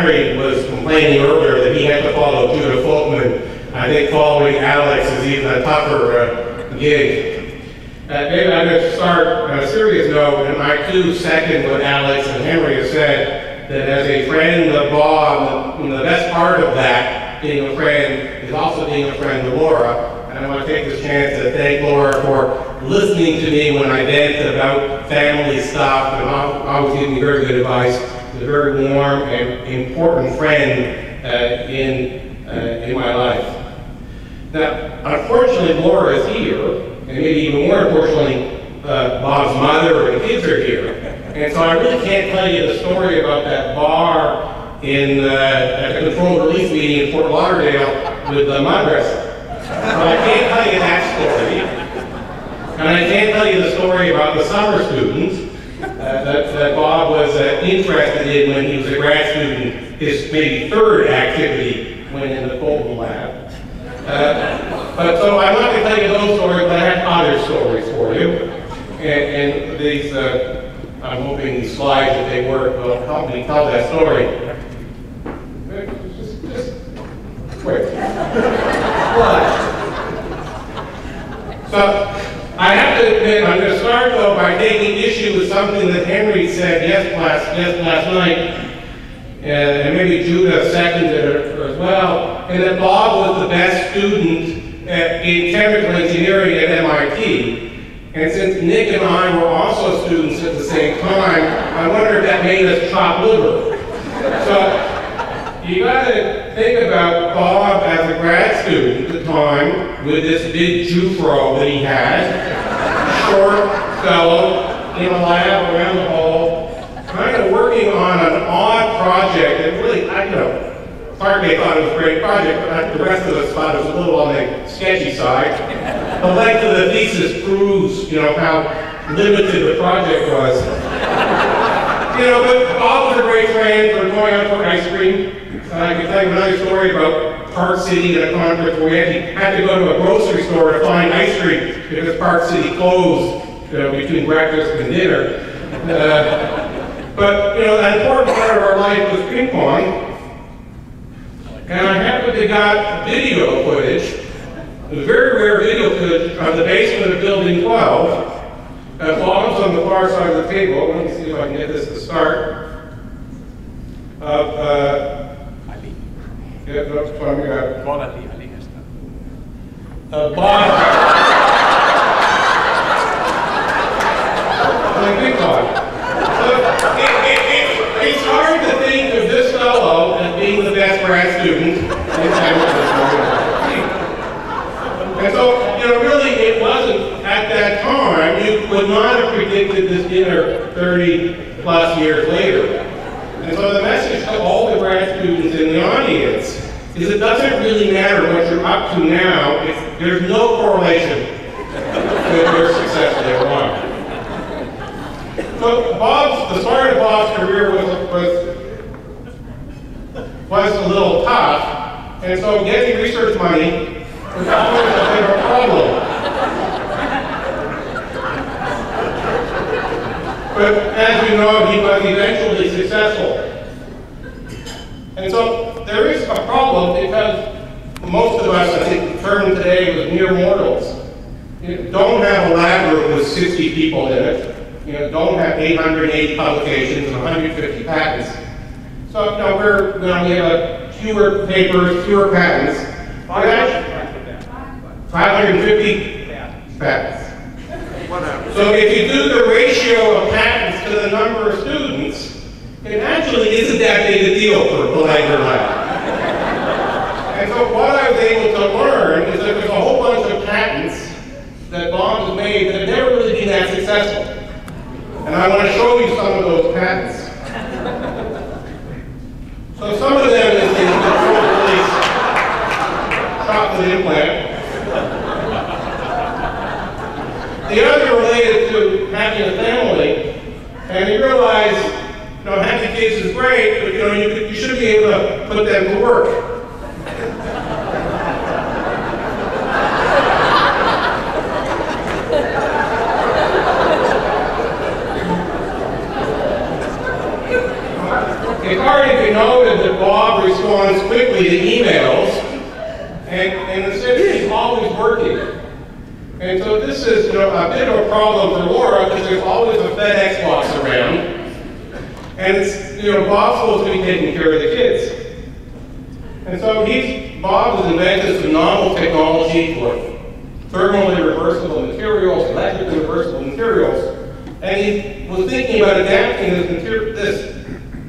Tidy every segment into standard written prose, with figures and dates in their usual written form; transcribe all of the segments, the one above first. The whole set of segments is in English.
Henry was complaining earlier that he had to follow Judah Folkman. I think following Alex is even a tougher gig. Maybe I'm going to start on a serious note, and I too second what Alex and Henry have said, that as a friend of Bob, the best part of that, being a friend, is also being a friend of Laura. And I want to take this chance to thank Laura for listening to me when I vent about family stuff, and always giving me very good advice. She's a very warm and important friend in my life. Now, unfortunately, Laura is here, and maybe even more unfortunately, Bob's mother and kids are here. And so I really can't tell you the story about that bar at the controlled release meeting in Fort Lauderdale with the mud wrestling. But I can't tell you that story. And I can't tell you the story about the summer students that Bob was interested in when he was a grad student, his maybe third activity when in the Fulton lab. But so I want to tell you those stories, but I have other stories for you. And these, I'm hoping these slides, if they work, will help me tell that story. Just wait. So I have to admit, I'm going to start though by taking issue with something that Henry said last night, and maybe Judah seconded it as well, and that Bob was the best student in chemical engineering at MIT. And since Nick and I were also students at the same time, I wonder if that made us chop liver. So you got to think about Bob as a grad student at the time with this big Jufro that he had, short fellow in a lab around the hall, kind of working on an odd project that really, Fargay thought it was a great project, but the rest of us thought it was a little on the sketchy side. The length of the thesis proves, how limited the project was. But Bob was a great friend. We were going out for ice cream. I can tell you another story about Park City at a conference where we had to go to a grocery store to find ice cream because Park City closed between breakfast and dinner. But an important part of our life was ping pong. And I happened to got video footage, it was very rare video footage, of the basement of Building 12. Bob's on the far side of the table. Let me see if I can get this to start. Bob. Ping pong. It's hard to think of this fellow as being the best grad student in And so, really, it wasn't at that time. You would not have predicted this dinner 30 plus years later. And so the message to all the grad students in the audience is it doesn't really matter what you're up to now if there's no correlation with your success later on. So the start of Bob's career was a little tough, and so getting research money was always a bit of a problem. But as you know, he was eventually successful. And so there is a problem because most of us, I think the term today was mere mortals. Don't have a lab room with 60 people in it. Don't have 880 publications and 150 patents. So, we have fewer papers, fewer patents. 550 patents. So if you do the ratio of patents to the number of students, it actually isn't that big a deal for a Belanger lab. And so what I was able to learn is that there's a whole bunch of patents that Bob has made that have never really been that successful. And I want to show you some of those patents. So some of them is the controlled release chocolate implant. The other related to having a family, and you realize, having kids is great, but you should be able to put them to work. It's already been noted that working. And so this is, a bit of a problem for Laura because there's always a FedEx box around. And it's, Bob's supposed to be taking care of the kids. And so Bob has invented some novel technology for thermally reversible materials, electrically reversible materials. And he was thinking about adapting this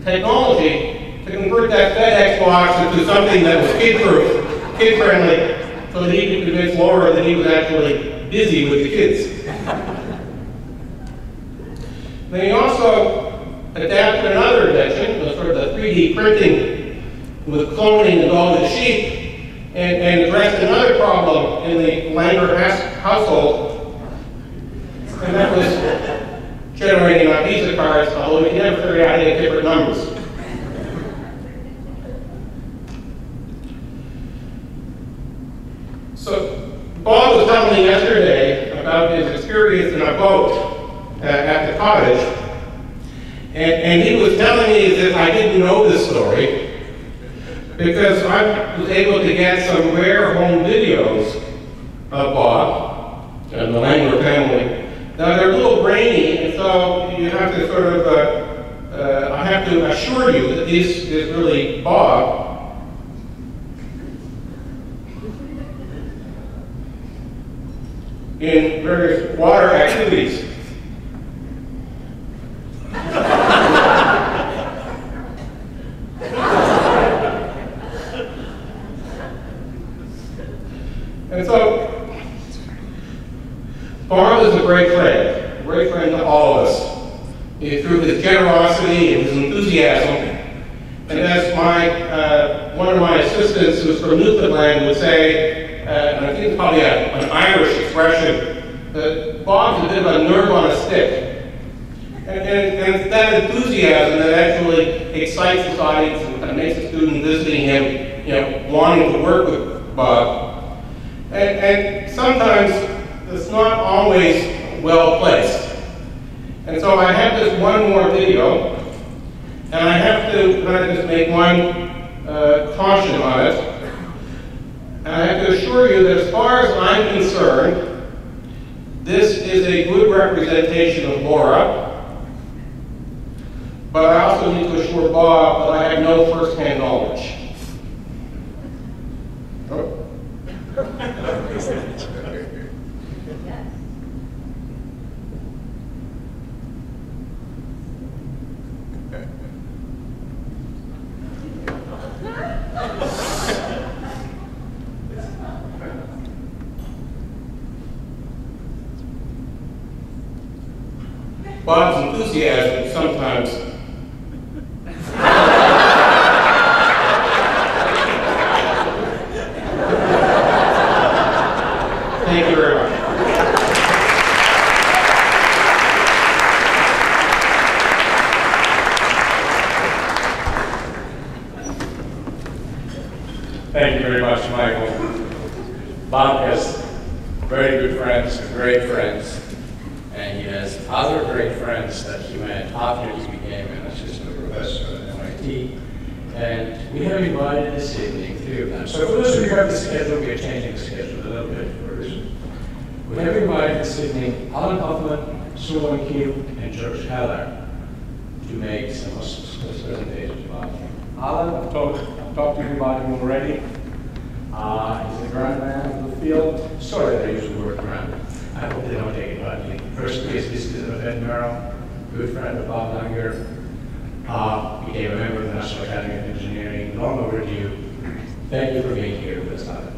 technology to convert that FedEx box into something that was kid-proof, kid-friendly, so that he could convince Laura that he was actually busy with the kids. Then he also adapted another invention, sort of the 3D printing with cloning and all the sheep, and addressed another problem in the Langer household, and that was generating Visa cards, although we can never figure out how to get different numbers. So Bob was telling me yesterday about his experience in a boat at the cottage, and he was telling me that I didn't know this story because I was able to get some rare home videos of Bob and the Langer family. Now they're a little grainy, and so you have to sort of, I have to assure you that this is really Bob. In various water activities. And so, Bob is a great friend to all of us. Through his generosity and his enthusiasm, and as one of my assistants who's from Newfoundland would say, and I think it's probably an Irish expression, that Bob's a bit of a nerve on a stick. And it's that enthusiasm that actually excites his audience and makes a student visiting him, wanting to work with Bob. And sometimes it's not always well placed. And so I have this one more video, and I have to kind of just make one caution on it. And I have to assure you that as far as I'm concerned, this is a good representation of Laura, but I also need to assure Bob that I have no first-hand knowledge. Bob's enthusiasm sometimes Thank you very much. Thank you very much, Michael. Bob has very good friends, great friends, and he has other great friends that he met after he became an assistant professor at MIT. And we have invited this evening three of them. So for those of you who have the schedule, we are changing the schedule a little bit for this. We have invited this evening Alan Hoffman, Suleiman Keel, and George Heller to make some presentations about him. Alan, I've talked to you about him already. He's a grand man of the field. Sorry that I use the word grand. I hope they don't take it badly. First place visitor of Edinburgh, good friend of Bob Langer, became a member of the National Academy of Engineering, long overdue. Thank you for being here with us, Alan.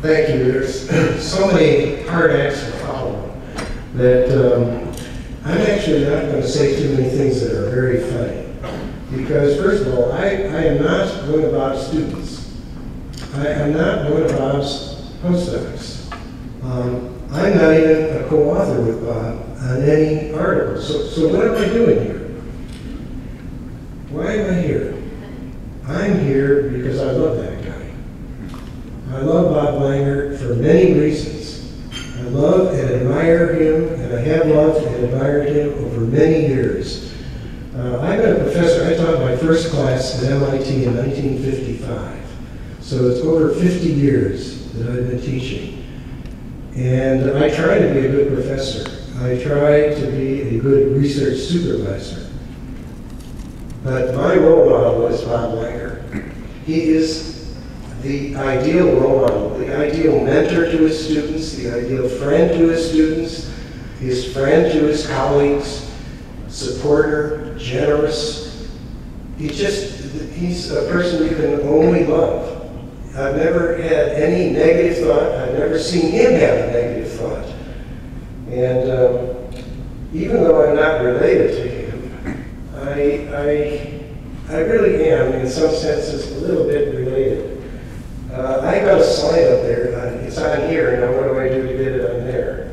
Thank you. There's so many hard acts to follow that I'm actually not going to say too many things that are very funny. Because first of all, I am not one of Bob's students. I am not one of Bob's postdocs. I'm not even a co-author with Bob on any article. So what am I doing here? Why am I here? I'm here because I love that guy. I love Bob Langer for many reasons. I love and admire him, and I have loved and admired him over many years. I've been a professor. I taught my first class at MIT in 1955. So it's over 50 years that I've been teaching. And I try to be a good professor. I try to be a good research supervisor. But my role model is Bob Langer. He is the ideal role model, the ideal mentor to his students, the ideal friend to his students, his friend to his colleagues, supporter, generous. He's a person you can only love. I've never had any negative thought. I've never seen him have a negative thought. And even though I'm not related to him, I really am, in some senses, a little bit related. I got a slide up there. It's on here. Now what do I do to get it on there?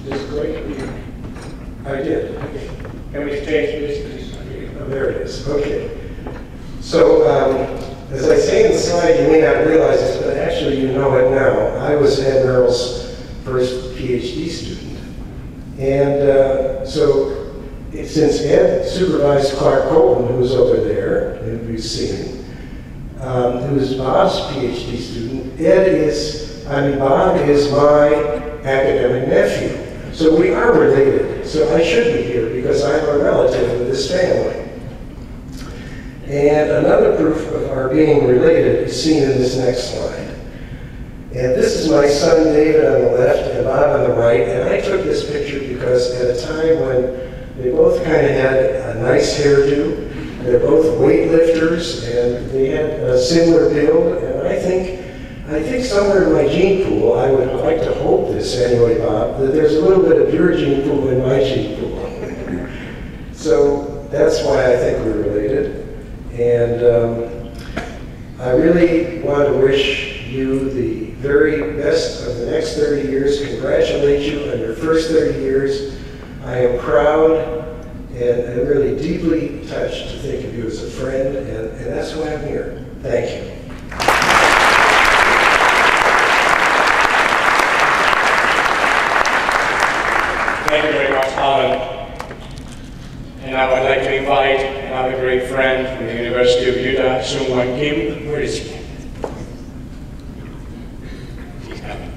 Just click. I did. Okay. Can we change this, please? Oh, there it is. Okay. So, as I say in the slide, you may not realize this, but actually you know it now. I was Ed Merrill's first PhD student. And since Ed supervised Clark Colton, who was over there, who we've seen, who is Bob's PhD student, Bob is my academic nephew. So we are related. So I should be here because I'm a relative of this family. And another proof of our being related is seen in this next slide. And this is my son David on the left and Bob on the right. And I took this picture because at a time when they both kind of had a nice hairdo, they're both weightlifters, and they had a similar build. And I think somewhere in my gene pool, I would like to hope this anyway, Bob, that there's a little bit of your gene pool in my gene pool. So that's why I think we're related. And I really want to wish you the very best of the next 30 years, congratulate you on your first 30 years. I am proud and really deeply touched to think of you as a friend, and that's why I'm here. Thank you. Thank you very much, Alan. And now I'd like to invite another great friend from the University of Utah, Sung-Wan Kim. Where is he? He's coming.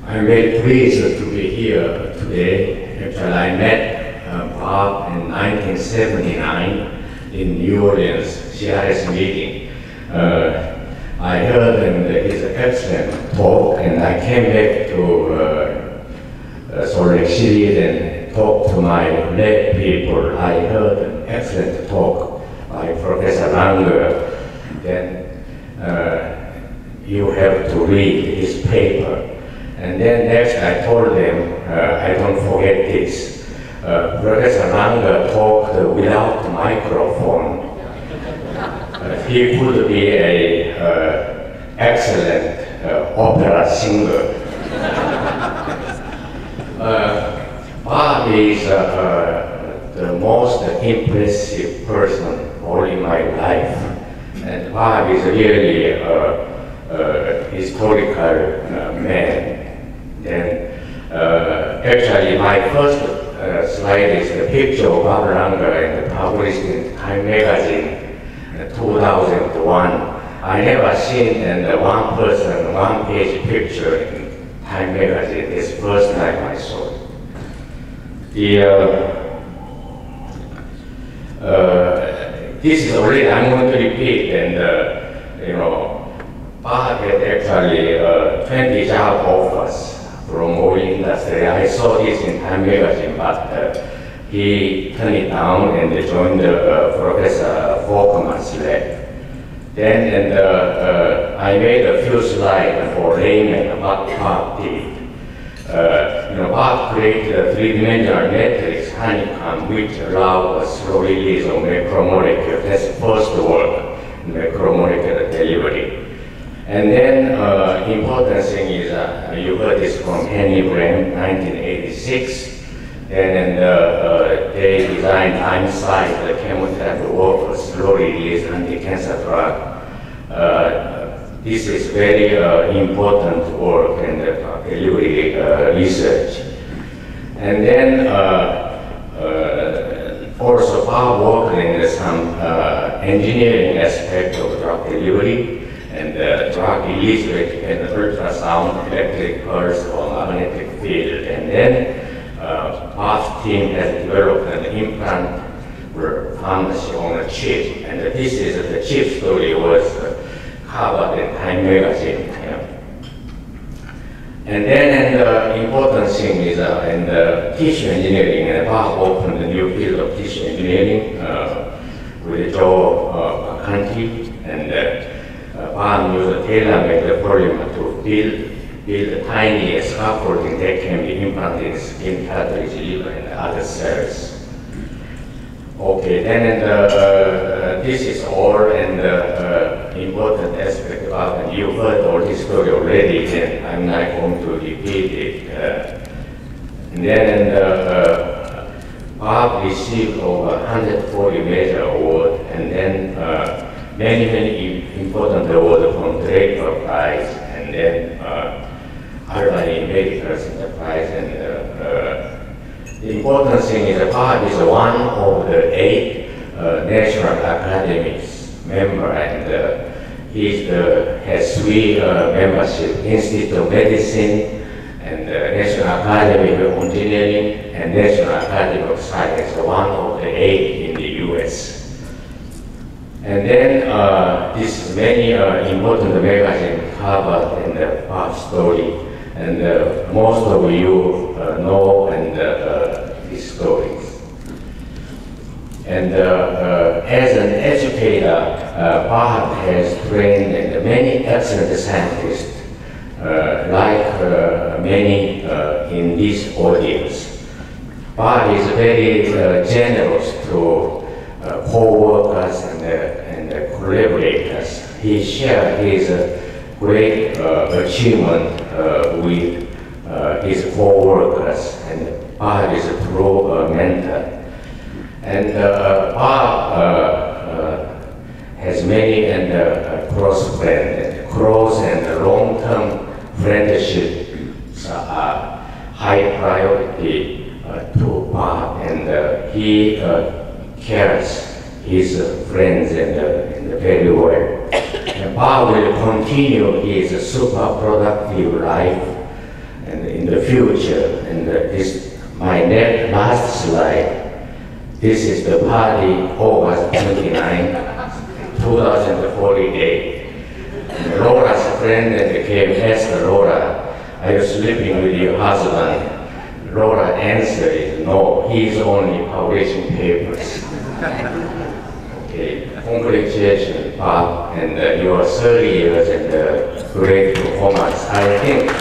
I'm very pleased to be here today. Actually, I met Bob in 1979 in New Orleans, CRS meeting. I heard his excellent talk, and I came back to Salt Lake City and talked to my lab people. I heard an excellent talk by Professor Langer. Then you have to read his paper. And then next I told them, I don't forget this. Professor Langer talked without microphone. He could be an excellent opera singer. Bob is the most impressive person all in my life. And Bob is really a historical man. And actually, my first slide is the picture of Bob Langer and published in Time magazine in 2001. I never seen one person, one page picture in Time magazine. It's the first time I saw it. This is already, I'm going to repeat, and Bob had actually 20 job offers from oil industry. I saw this in Time magazine, but he turned it down and joined Professor Volkmann's lab. Then I made a few slides for Raymond about Bob did. Bob created a three-dimensional matrix honeycomb which allowed a slow release of macromolecule. That's the first work, macromolecular delivery. And then important thing is, you heard this from Henry Graham, 1986. And they designed Einstein, the chemotherapy work for slow release anti-cancer drug. this is very important work in the delivery research. And then also Bob worked in some engineering aspect of drug delivery and drug release rate and ultrasound, electric pulse or magnetic field. And then Bob's team has developed an implant pharmacy on a chip. And this is the chip story was covered in Time magazine. And then the important thing is in the tissue engineering, and Bob opened a new field of tissue engineering with Joe McCarthy, and Bob used tailor-made polymer to build tiny scaffolding that can be implanted in skin, cartilage, liver, and other cells. Okay, then this is all and important aspect about, and you heard all this story already, and I'm not going to repeat it. And then Bob received over 140 major awards, and then many important awards from Draper Prize, and then Albany Medical Enterprise, and the important thing is that Bob is one of the 8 National Academies member, and he has 3 membership: Institute of Medicine, and National Academy of Engineering, and National Academy of Science, one of the 8 in the US. And then this is many important magazines covered in the Bob's story, and most of you know and these stories. And as an educator, Bob has trained many excellent scientists, like many in this audience. Bob is very generous to co-workers and collaborators. He shared his great achievement with his co-workers, and Bob is a true mentor. And Bob has many and close friends, and close and long-term friendships are high priority to Bob, and he cares his friends and very well. And Bob will continue his super productive life and in the future. And this my last slide. This is the party, August 29, 2048. And Laura's friend came and asked Laura, "Are you sleeping with your husband?" Laura answered, "No, he's only publishing papers." Okay, congratulations, Bob, and your 30 years and great performance. I think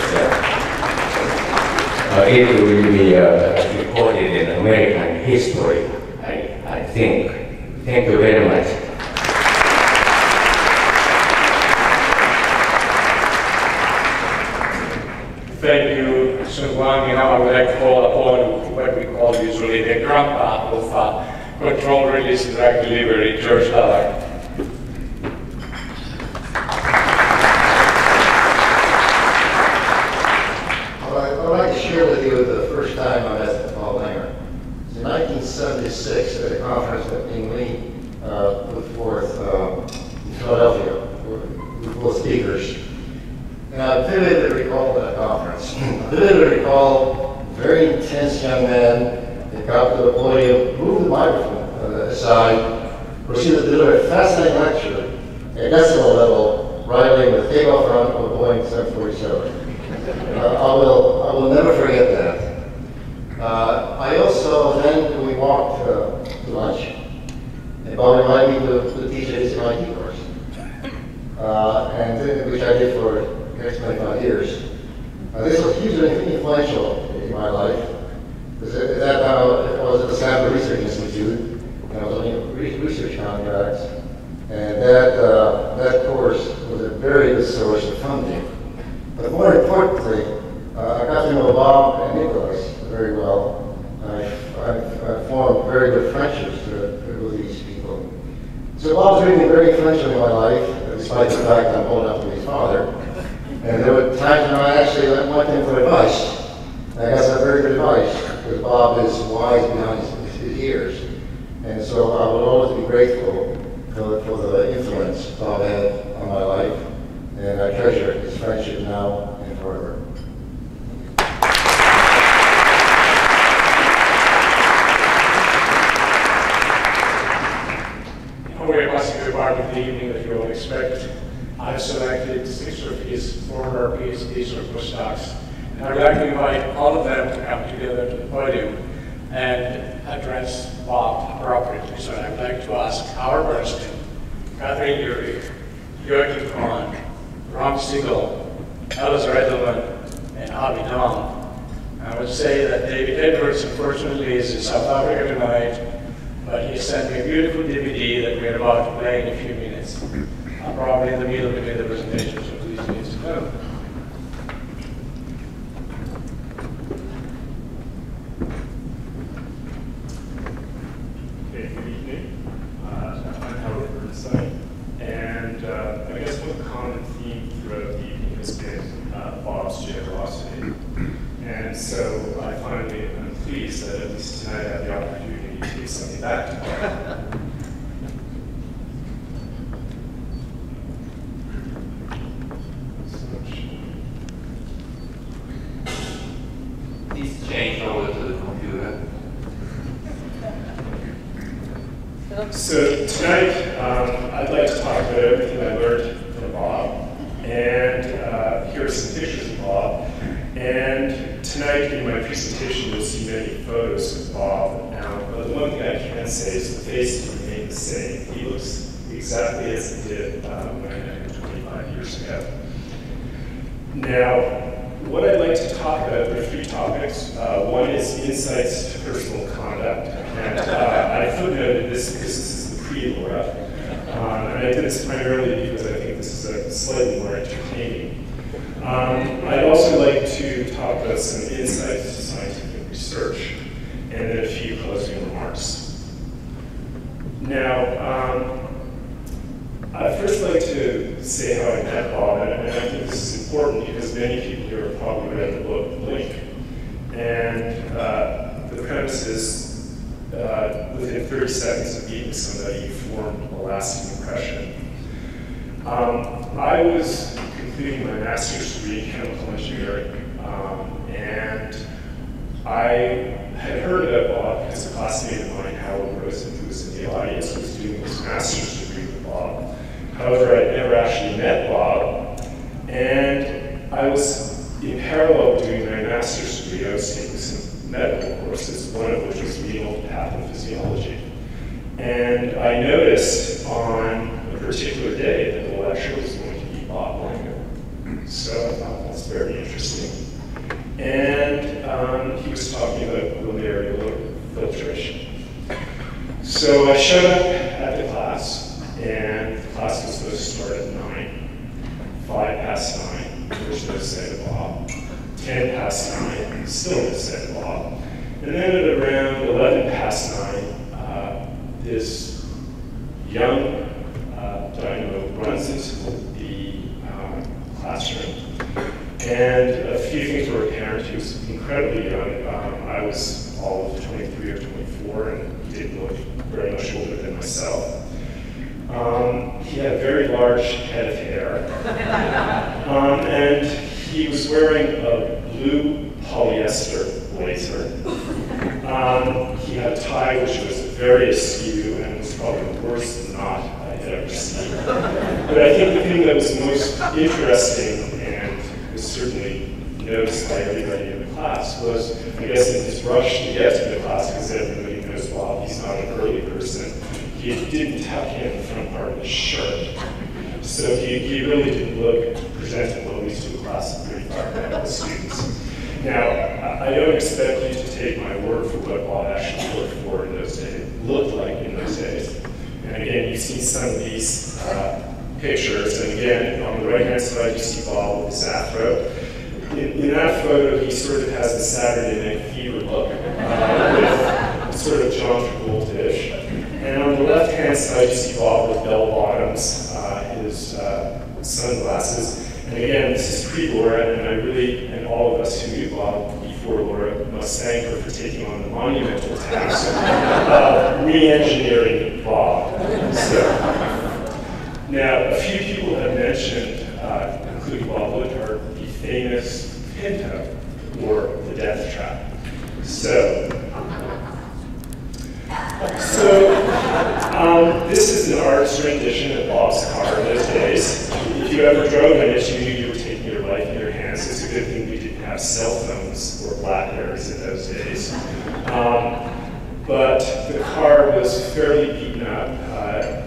it will be recorded in American history, I think. Thank you very much. Thank you, Mr. Wang. Now I would like to call upon what we call usually the grandpa of controlled release drug delivery, George Dallard. I'd like to share with you the first time I met Paul Langer. In 1976, at a conference that Dean Lee put forth in Philadelphia, with both speakers. And I vividly recall that conference. I vividly recall a very intense young man that got to the podium, moved the microphone aside, proceeded to deliver a fascinating lecture at decibel level, rivaling the takeoff run of a Boeing 747. I will never forget that. I also, then we walked to lunch, and Bob invited me to teach at his MIT course, which I did for the next 25 years. This was hugely influential in my life, because at that time I was at the Stanford Research Institute, and I was doing research contracts, and that course was a very good source of funding. But more importantly, I got to know Bob and Nicholas very well. I formed very good friendships with these people. So Bob's really very influential in my life, despite the fact I'm old enough to be his father. Bob is wise beyond his years. And so I will always be grateful for the influence Bob had on my life, and I treasure his friendship now and forever. We're passing to a part of the evening that you all expect. I've selected 6 of his former PhDs or postdocs, and I'd like to invite all of them to come together to the podium and address Bob appropriately. So I'd like to ask Howard Bernstein, Catherine Urey, Joachim Kahn, Ron Siegel, Alice Redelman, and Avi Dong. I would say that David Edwards, unfortunately, is in South Africa tonight, but he sent me a beautiful DVD that we're about to play in a few minutes. I'm probably in the middle between the presentations, so please need to know. Okay, good evening. I'm Howard Bernstein, and I guess one common theme throughout the evening has been Bob's generosity. And so I finally am pleased that at least tonight I have the opportunity to give something back to Bob. Please change over to the computer. So tonight, I'd like to talk about everything I learned from Bob, and here are some pictures of Bob. And tonight in my presentation, you'll see many photos of Bob. Now, but the one thing I can say is the face remained the same. He looks exactly as he did when I met him 25 years ago. Now, what I'd like to talk about, there are 3 topics. One is insights to personal conduct. And I footnoted this because this is the pre-Laura. And I did this primarily because I think this is slightly more entertaining. I'd also like to talk about some insights to scientific research, and then a few closing remarks. Now, I'd first like to say how I met Bob, and I think this is important because many people here have probably read the book Blink. And the premise is within 30 seconds of meeting somebody, you form a lasting impression. I was completing my master's degree in chemical engineering, and I had heard about Bob because a classmate of mine, Howard Rosen, who was in the audience, was doing his master's degree with Bob. However, I'd never actually met Bob, and I was in parallel doing my master's degree. I was taking some medical courses, one of which was renal pathophysiology. And I noticed on a particular day that the lecture was going to be Bob Langer. So I thought that's very interesting. And he was talking about glomerular filtration. So I showed up at the class, and the class was supposed to start at 9. 5 past 9, there's no sign of Bob. 10 past 9, still no sign of Bob. And then at around 11 past 9, this young dynamo runs into the classroom. And a few things were apparent. He was incredibly young. I was all of 23 or 24, and he didn't look very much older than myself. He had a very large head of hair. And he was wearing a blue polyester blazer. He had a tie which was very askew and was probably the worst knot I had ever seen. But I think the thing that was most interesting and was certainly noticed by everybody in the class was, I guess, in his rush to get to the class, because everybody knows Bob, he's not an early person, he didn't tuck in the front part of his shirt. So he really didn't look presentable, at least to a class of 35 medical students. Now, I don't expect you to take my word for what Bob actually looked for in those days, looked like in those days. And again, you've seen some of these pictures, and again, on the right-hand side, you see Bob with his afro. In that photo, he sort of has the Saturday Night Fever look, with sort of John Travolta-ish. And on the left-hand side, you see Bob with bell-bottoms, his sunglasses. And again, this is pre-Laura, and I really, and all of us who knew Bob before Laura, must must thank her for taking on the monumental task of re-engineering Bob. So, now, a few people have mentioned, including Bob Woodhart, the famous Pinto, or the death trap. So this is an artist's rendition of Bob's car in those days. If you ever drove in it, you knew you were taking your life in your hands. It's a good thing we didn't have cell phones or Blackberries in those days. But the car was fairly beaten up.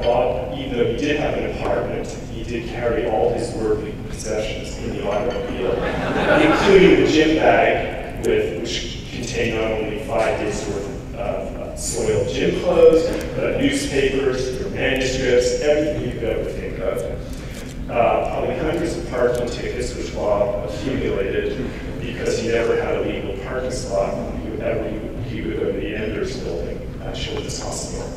Bob, even though he did have an apartment, he did carry all his worldly possessions in the automobile, including the gym bag, which contained not only 5 days worth of soiled gym clothes, but newspapers, manuscripts, everything you could ever think of. Probably hundreds of parking tickets, which Bob accumulated because he never had a legal parking spot when he would go to the Enders building at Children's Hospital.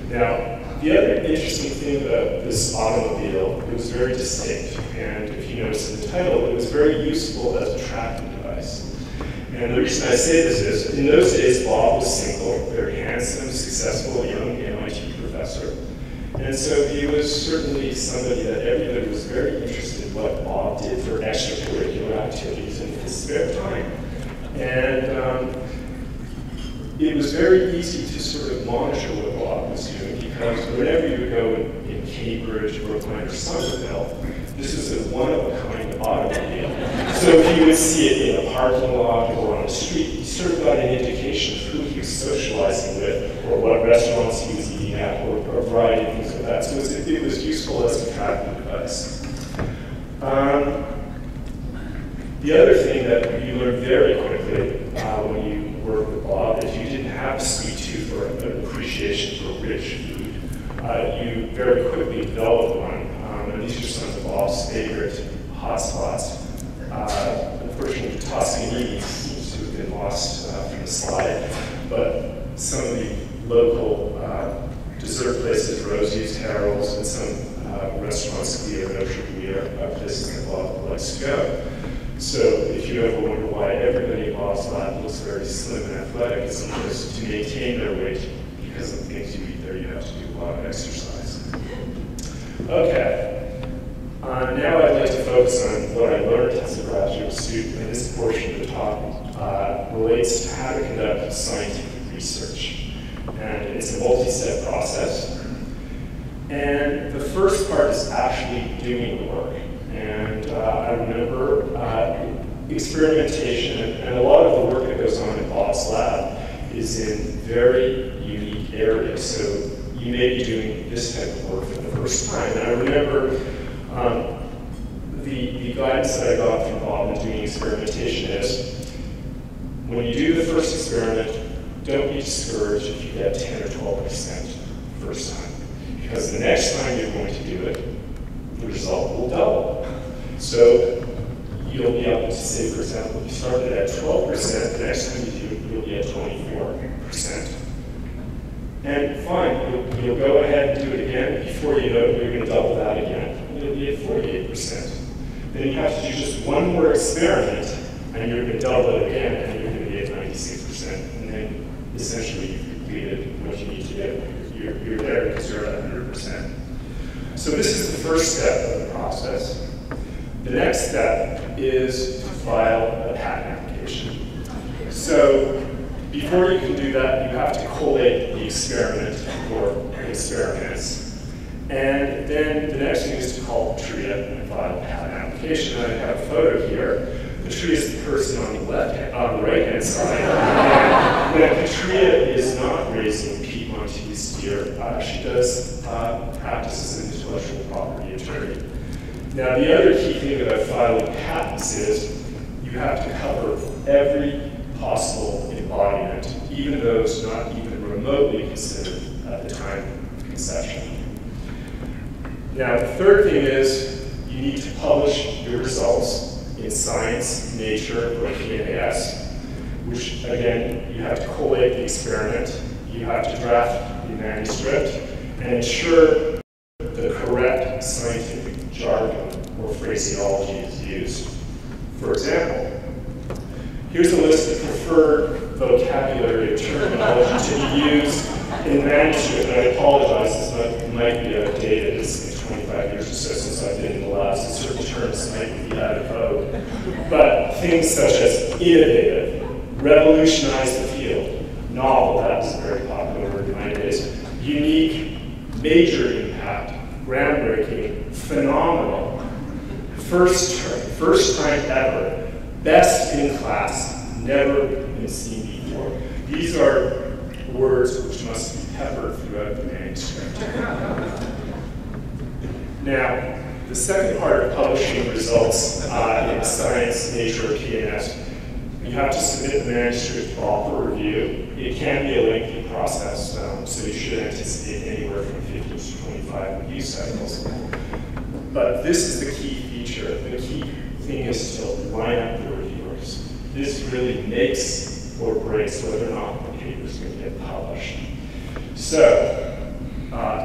Now, the other interesting thing about this automobile, it was very distinct, and if you notice in the title, it was very useful as a tracking device. And the reason I say this is, in those days, Bob was single, very handsome, successful, young MIT professor. And so he was certainly somebody that everybody was very interested in what Bob did for extracurricular activities in his spare time. And it was very easy to sort of monitor what Bob was doing, because whenever you would go in Cambridge, Brookline, or Somerville, this is a one-of-a-kind automobile. So if you would see it in a parking lot or on the street, you sort of got an indication of who he was socializing with, or what restaurants he was eating at, or a variety of things like that. So it was useful as a tracking device. The other thing that you learn very quickly when you work with Bob is you didn't have a sweet tooth or an appreciation for rich food. You very quickly developed one. And these are some of Bob's favorite hotspots. Unfortunately, Toscanini seems to have been lost from the slide, but some of the local dessert places, Rosie's, Harold's, and some restaurants, Guia, Notre Guia, are places that Bob likes to go. So if you ever wonder why everybody in Bob's lab looks very slim and athletic, it's because to maintain their weight, because of the things you eat there, you have to do a lot of exercise. Okay. Now I'd like to focus on what I learned as a graduate student, and this portion of the talk relates to how to conduct scientific research. And it's a multi-step process. And the first part is actually doing the work. And I remember experimentation, and a lot of the work that goes on in Bob's lab is in very unique areas. So you may be doing this type of work for the first time. And I remember the guidance that I got from Bob in doing experimentation is, when you do the first experiment, don't be discouraged if you get 10 or 12% the first time. Because the next time you're going to do it, the result will double. So you'll be able to say, for example, if you started at 12%, the next time you do it, you'll be at 24%. And fine, you'll go ahead and do it again. Before you know it, you're going to double that again. You'll be at 48%. Then you have to do just one more experiment, and you're going to double it again, and you're going to be at 96%. And then essentially you've completed what you need to do. You're there because you're at 100%. So this is the first step of the process. The next step is to file a patent application. So before you can do that, you have to collate the experiment or experiments. And then the next thing is to call the TRIA and file a patent application. And I have a photo here. The TRIA is the person on the right-hand side. And when Patria is not raising Piedmontese deer, she does practice as an intellectual property attorney. Now, the other key thing about filing patents is you have to cover every possible embodiment, even those not even remotely considered at the time of conception. Now, the third thing is you need to publish your results in Science, Nature, or PNAS, which, again, you have to collate the experiment, you have to draft the manuscript, and ensure the correct scientific jargon or phraseology is used. For example, here's a list of the preferred vocabulary or terminology to be used in manuscript, and I apologize, this might be outdated. It's 25 years or so since I've been in the lab, so certain terms might be out of vogue. But things such as innovative, revolutionize the field, novel, that was a very popular word in my days, unique, major impact, groundbreaking, phenomenal, first time ever, best in class, never been seen before. These are words which must be peppered throughout the manuscript. Now, the second part of publishing results in Science, Nature, or PNS, you have to submit the manuscript for author review. It can be a lengthy process, so you should anticipate anywhere from 50 to 25 review cycles. But this is the key feature. The key thing is to line up the reviewers. This really makes or breaks whether or not the paper is going to get published. So,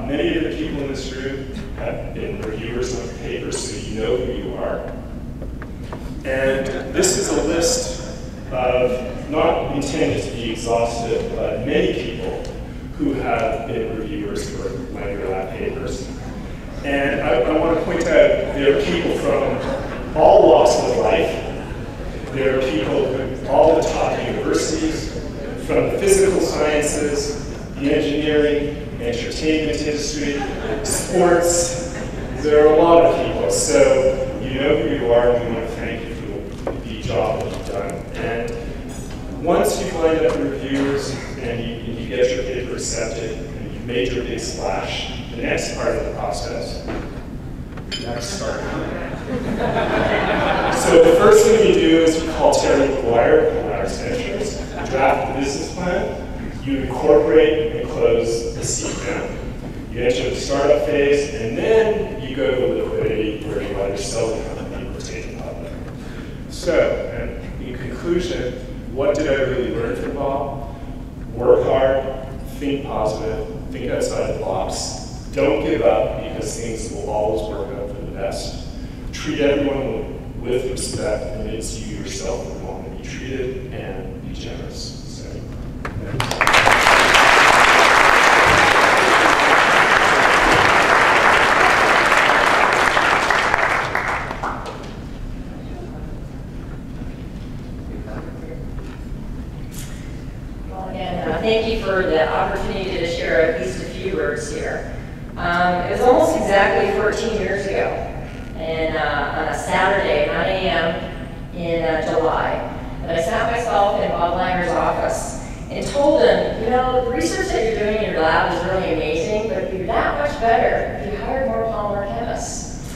many of the people in this room have been reviewers of papers, so you know who you are. And this is a list of, not intended to be exhaustive, but many people who have been reviewers for Langer Lab papers. And I want to point out there are people from all walks of life. There are people from all the top universities, from the physical sciences, the engineering, entertainment industry, sports. There are a lot of people. So you know who you are, and we want to thank you for the job that you've done. And once you've lined up the reviewers and you get your paper accepted and you've made your big splash, the next part of the process, you have to start coming. So the first thing you do is you call Terry McGuire, our extensions, draft the business plan, you incorporate and close the seed round. You enter the startup phase, and then you go to liquidity where you either sell the company or take it public. So, and in conclusion, what did I really learn from Bob? Work hard, think positive, think outside the box. Don't give up because things will always work out for the best. Treat everyone with respect, and it's you yourself who want to be treated, and be generous. So, well, again, thank you for the opportunity to share at least a few words here. It was almost exactly 14 years ago, and on a Saturday, 9 a.m. in July, that I sat myself in Bob Langer's office and told him, you know, the research that you're doing in your lab is really amazing, but it'd be that much better if you hired more polymer chemists.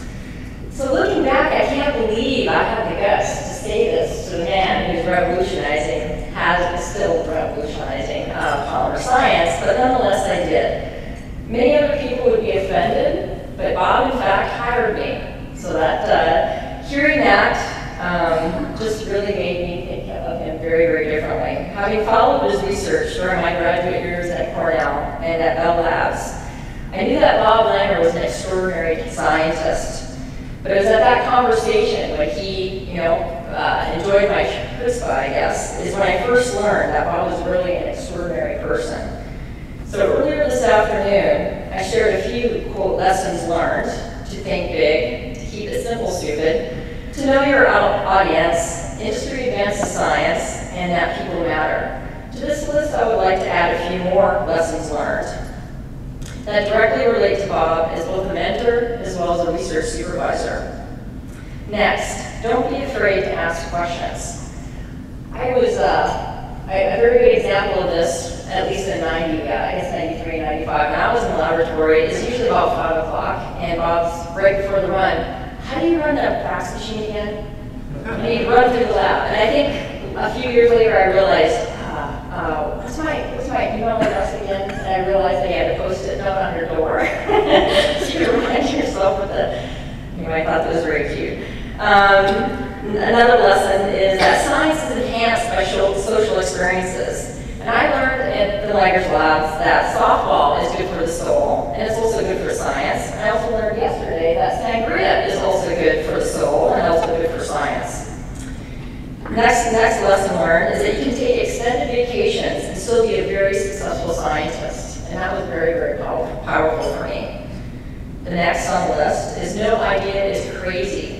So looking back, I can't believe I had the guts to say this to the man who's revolutionizing, is still revolutionizing polymer science, but nonetheless I did. Many other people would be offended, but Bob, in fact, hired me. So that, hearing that just really made me think of him very, very differently. Having followed his research during my graduate years at Cornell and at Bell Labs, I knew that Bob Langer was an extraordinary scientist. But it was at that conversation when he, enjoyed my chutzpah, I guess, is when I first learned that Bob was really an extraordinary person. So earlier this afternoon, I shared a few, quote, lessons learned: to think big, to keep it simple, stupid, to know your audience, industry advances science, and that people matter. To this list, I would like to add a few more lessons learned that directly relate to Bob as both a mentor as well as a research supervisor. Next, don't be afraid to ask questions. I was a very good example of this, at least in 93, 95. When I was in the laboratory, it's usually about 5 o'clock, and Bob's right before the run. How do you run the fax machine again? And he'd run through the lab. And I think a few years later, I realized, what's my email address again? And I realized I had a post-it note on your door. So you remind yourself with I thought that was very cute. Another lesson is that science is enhanced by social experiences. And I learned at the Langer's Labs that softball is good for the soul, and it's also good for science. And I also learned yesterday that sangria is also good for the soul, and also good for science. Next lesson learned is that you can still be a very successful scientist. And that was very, very powerful for me. The next on the list is no idea is crazy.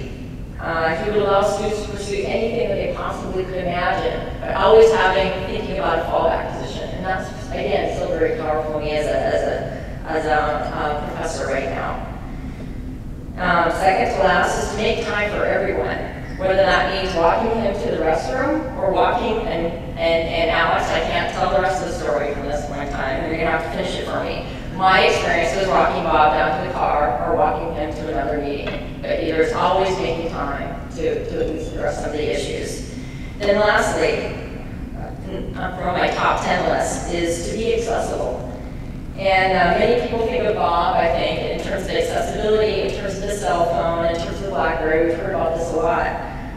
He would allow students to pursue anything that they possibly could imagine, but always thinking about a fallback position. And that's, again, still very powerful for me as a professor right now. Second to last is to make time for everyone, whether that means walking him to the restroom or walking, and Alex, I can't tell the rest of the story from this one time, and you're gonna have to finish it for me. My experience was walking Bob down to the car or walking him to another meeting, but there's always making time to at least address some of the issues. Then lastly, from my top 10 list is to be accessible. And many people think of Bob, I think, in terms of accessibility, in terms of the cell phone, in terms of the BlackBerry. We've heard about this a lot.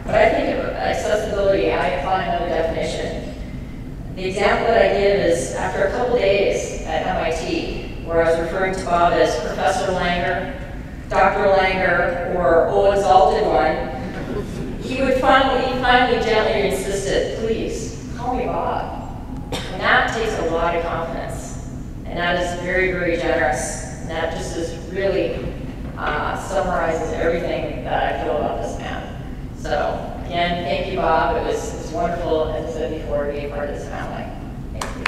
But I think of accessibility, I apply another definition. The example that I give is after a couple days at MIT, where I was referring to Bob as Professor Langer, Dr. Langer, or Oh Exalted One, he finally gently insisted, please, call me Bob. And that takes a lot of confidence. And that is very, very generous. And that just is really summarizes everything that I feel about this man. So again, thank you, Bob. It was wonderful, as I said before, to be a part of this family. Thank you.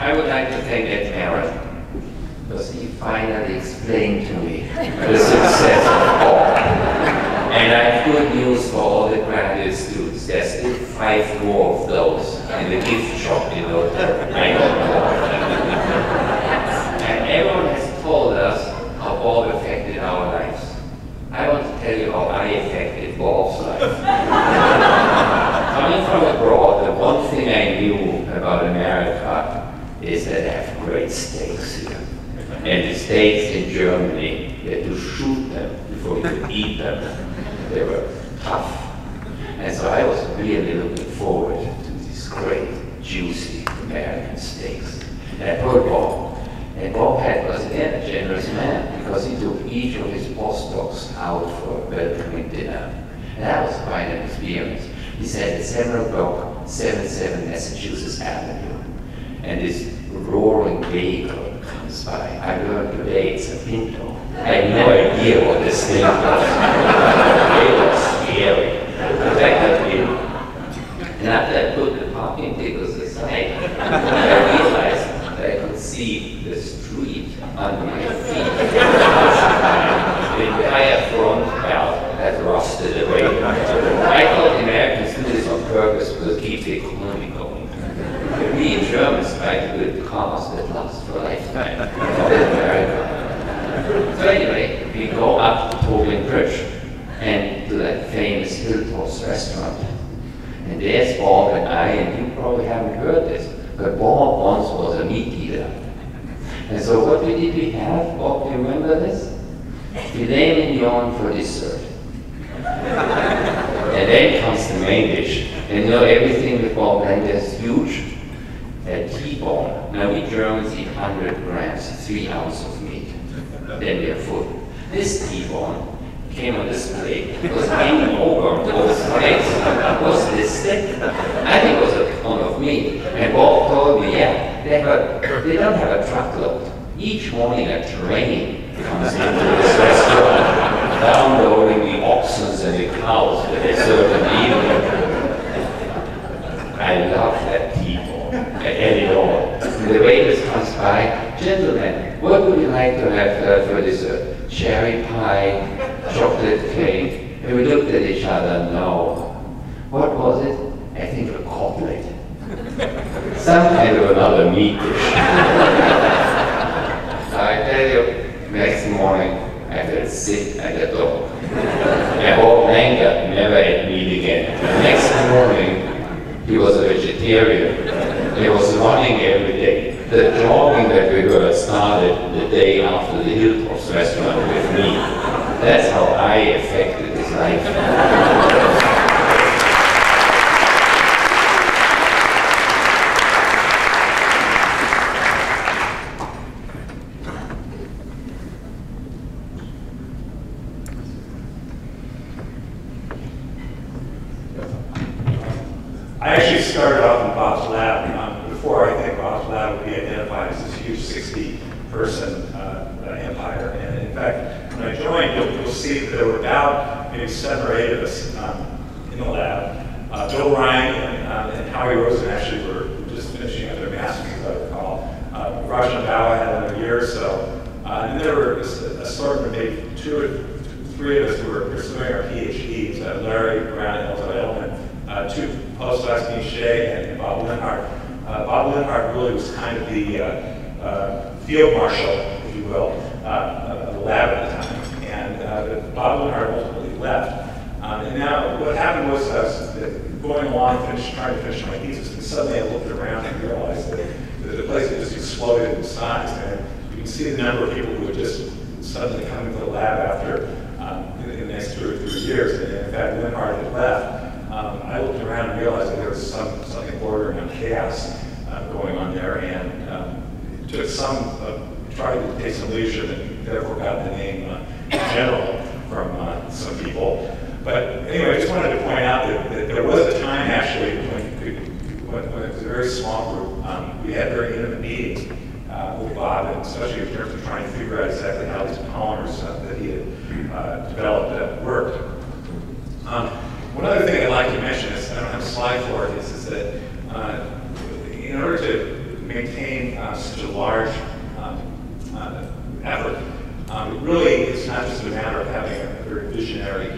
I would like to thank Ed Merritt because he finally explained to me the success of Bob. And I have good news for all the graduate students. There's still 5 more of those in the gift shop in Notre Dame. And everyone has told us how Bob affected our lives. I want to tell you how I affected Bob's life. Coming from abroad, the one thing I knew about America is that they have great steaks here. And the steaks in Germany, you had to shoot them before you could eat them. They were tough. And so I was really looking forward to these great, juicy American steaks. And I told Bob, and Bob was again a generous man because he took each of his postdocs out for a welcoming dinner. And that was quite an experience. He said at 7 o'clock, 77 Massachusetts Avenue, and this roaring vehicle comes by. I learned today it's a Pinto. I had no idea what this thing was. It was scary. But I got in. And after I put the parking tickets aside, I realized that I could see the street under my feet. The entire front belt had rusted away. I thought the Americans do this on purpose to keep the economy going. We in Germans try to build cars that last for a lifetime. Not in America. So anyway, we go up to Tobin Bridge and to that famous Hilltops restaurant. And there's Bob and I, and you probably haven't heard this, but Bob once was a meat eater. And so what did we have? Bob, do you remember this? Filet mignon for dessert. And then comes the main dish. And you know everything with Bob Langer is huge. A T-bone. Now we Germans eat 100 grams, 3 ounces of meat. Then we are full. This T-bone came on this plate, was hanging over both legs. Was this thick? I think it was a ton of meat. And Bob told me, yeah, they don't have a truckload. Each morning a train comes into this restaurant, downloading the oxen and the cows that they serve in the evening. I love that T-bone. I ate it all. And the waitress comes by, gentlemen, what would you like to have for dessert? Cherry pie, chocolate cake. And we looked at each other, no. What was it? I think a cutlet. Some kind of another meat dish. I tell you, next morning, I felt sick at the door. And Bob Langer never ate meat again. The next morning, he was a vegetarian. He was running every day. The jogging that we heard started the day after the Hilltops restaurant with me. That's how I affected his life. I actually started off in Bob's lab before I think Bob's lab would be identified as this huge 60-person empire. And in fact, when I joined, you'll see that there were about maybe 7 or 8 of us in the lab. Bill Ryan and Howie Rosen actually were just finishing up their master's, as I recall. Rajan Bawa had another year or so. And there were a sort of maybe 2 or 3 of us who were pursuing our PhDs, Larry Brown and Elsa Edelman, 2 postdocs, Dean Shea and Bob Linhart. Bob Linhart really was kind of the field marshal, if you will, of the lab at the time. And Bob Linhart ultimately left. And now what happened was I was going along, trying to finish my thesis, and suddenly I looked around and realized that the place had just exploded in size. And you can see the number of people who had just suddenly come into the lab after in the next 2 or 3 years. And in fact, Linhart had left. I looked around and realized that there was something bordering on chaos going on there, and took tried to take some leadership, and therefore got the name General from some people. But anyway, I just wanted to point out that there was a time actually when it was a very small group. We had very intimate meetings with Bob, and especially in terms of trying to figure out exactly how these polymers that he had developed worked. One other thing I'd like to mention is, I don't have a slide for it, is that in order to maintain such a large effort, really it's not just a matter of having a very visionary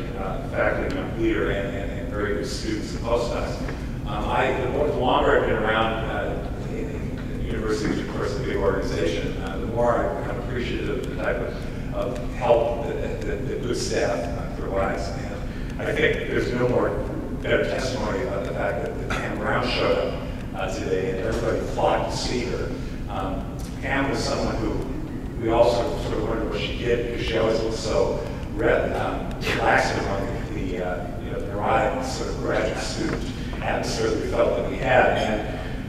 faculty leader and very good students and postdocs. The longer I've been around in universities, of course, a big organization, the more I become appreciative of the type of help that good staff provides. And I think there's no better testimony about the fact that Pam Brown showed up today, and everybody flocked to see her. Pam was someone who we also sort of wondered what she did, because she always looked so relaxed among the neurotic sort of graduate student atmosphere that we felt that we had.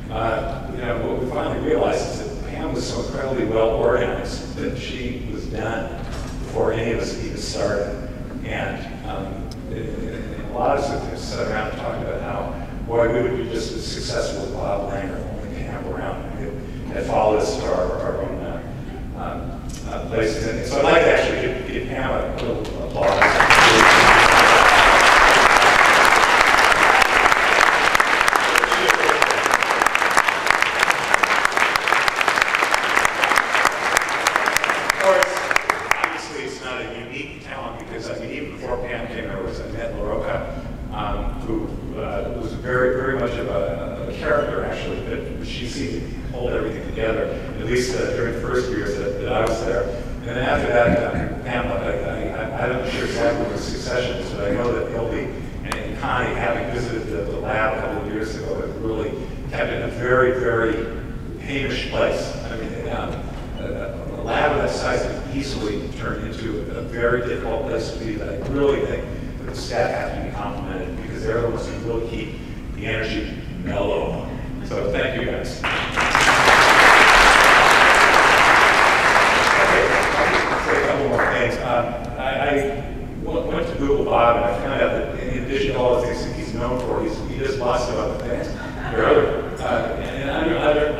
And what we finally realized is that Pam was so incredibly well organized that she was done before any of us even started. And a lot of us have sat around and talked about how, boy, we would be just as successful with Bob Langer, only Pam around, had followed us to our own places. And so I'd like to actually give Pam a little applause. Who was very, very much of a character, actually, but she seemed to hold everything together, at least during the first years that I was there. And then after that, Pamela, I'm not sure exactly what the succession is, but I know that Ilby and Connie, having visited the lab a couple of years ago, have really kept it a very, very Hamish place. I mean, a lab of that size can easily turn into a very difficult place to be, that I really think that the staff have to be complimented, because they're the ones who really keep the energy mellow. So thank you guys. Okay, I'll say a couple more things. I went to Google Bob, and I found out that in addition to all the things that he's known for, he does lots of other things. There are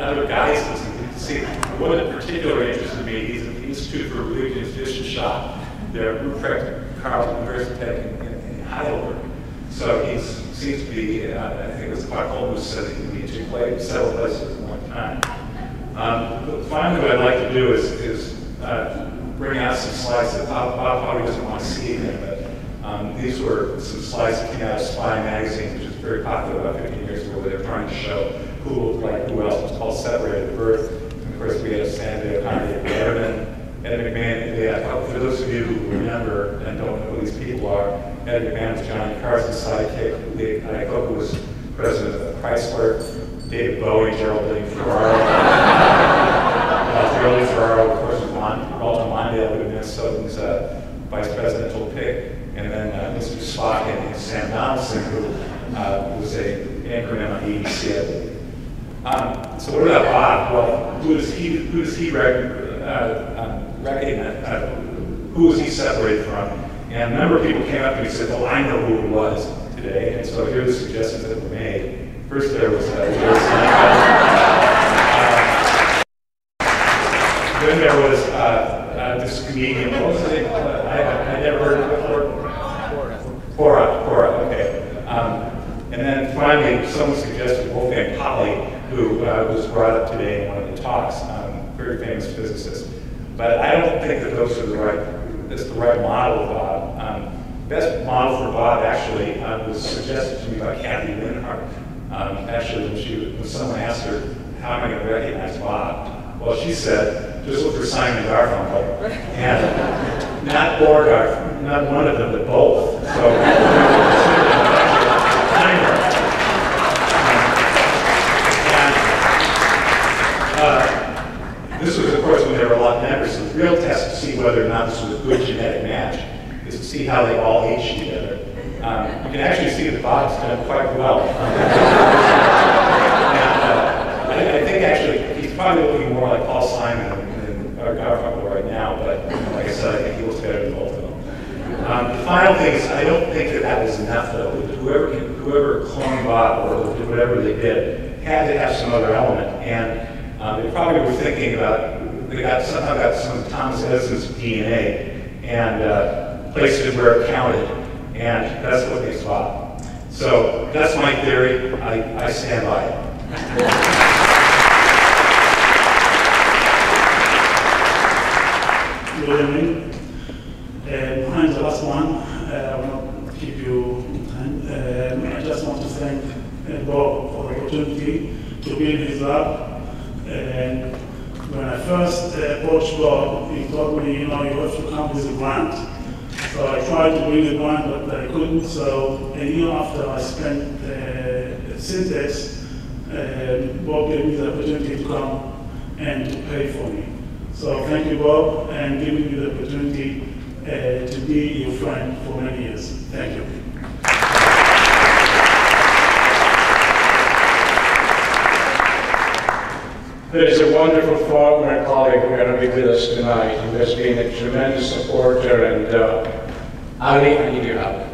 other guises. You can see one that particularly interested me. He's at the Institute for Religion and Wissenschaft, their Ruprecht Karl Universität in Heidelberg. So he seems to be, I think it was Clark Holmes who said that he needs to play several places at one time. Finally, what I'd like to do is bring out some slides that Bob probably doesn't want to see them, but these were some slides that came out of Spy magazine, which was very popular about 15 years ago, where they were trying to show who looked like who else. It was called Separated at Birth. And of course, we had Sandy O'Connor, Ed McMahon. Yeah, for those of you who remember and don't know who these people are, Ed McMahon was Johnny Carson's sidekick. Dave Iacocca was president of Chrysler. David Bowie, Geraldine Ferraro. Geraldine Ferraro, of course, was Walter Mondale, who had Minnesotan's vice presidential pick. And then Mr. Spock and Sam Donaldson, who was an anchorman on ABC, I believe. So what about Bob? Well, who does he recognize? Who was he separated from? And a number of people came up to me and said, "Oh, I know who it was today." And so here are the suggestions that were made. First there was then there was this comedian. What was his name? I never heard of it before. Cora, okay. And then finally, someone suggested Wolfgang Pauli, who was brought up today in one of the talks, very famous physicist. But I don't think that those are that's the right model of Bob. Best model for Bob actually was suggested to me by Kathy Linhart. Actually, when someone asked her, how am I going to recognize Bob? Well, she said, just look for Simon and Garfunkel. And not or Garfunkel, not one of them, but both. So, this was, of course, when there were a lot of members. So the real test to see whether or not this was a good genetic match is to see how they all aged together. You can actually see that Bob's done quite well. And I think actually he's probably looking more like Paul Simon than Garfunkel right now, but like I said, I think he looks better than both of them. The final thing is, I don't think that was enough though. Whoever cloned Bob or did whatever they did had to have some other element. And they probably were thinking about, they somehow got some of Thomas Edison's DNA and placed it where it counted. And that's what makes Bob. So that's my theory. I stand by it. Good evening. I'm the last one. I will not keep you time. I just want to thank Bob for the opportunity to be in his lab. And when I first approached Bob, he told me, you have to come with a grant. So I tried to bring a grant, but I couldn't. So a year after I spent at Syntex, Bob gave me the opportunity to come and to pay for me. So thank you, Bob, and giving me the opportunity to be your friend for many years. Thank you. There is a wonderful former colleague who is going to be with us tonight, who has been a tremendous supporter and Ali, I need your help.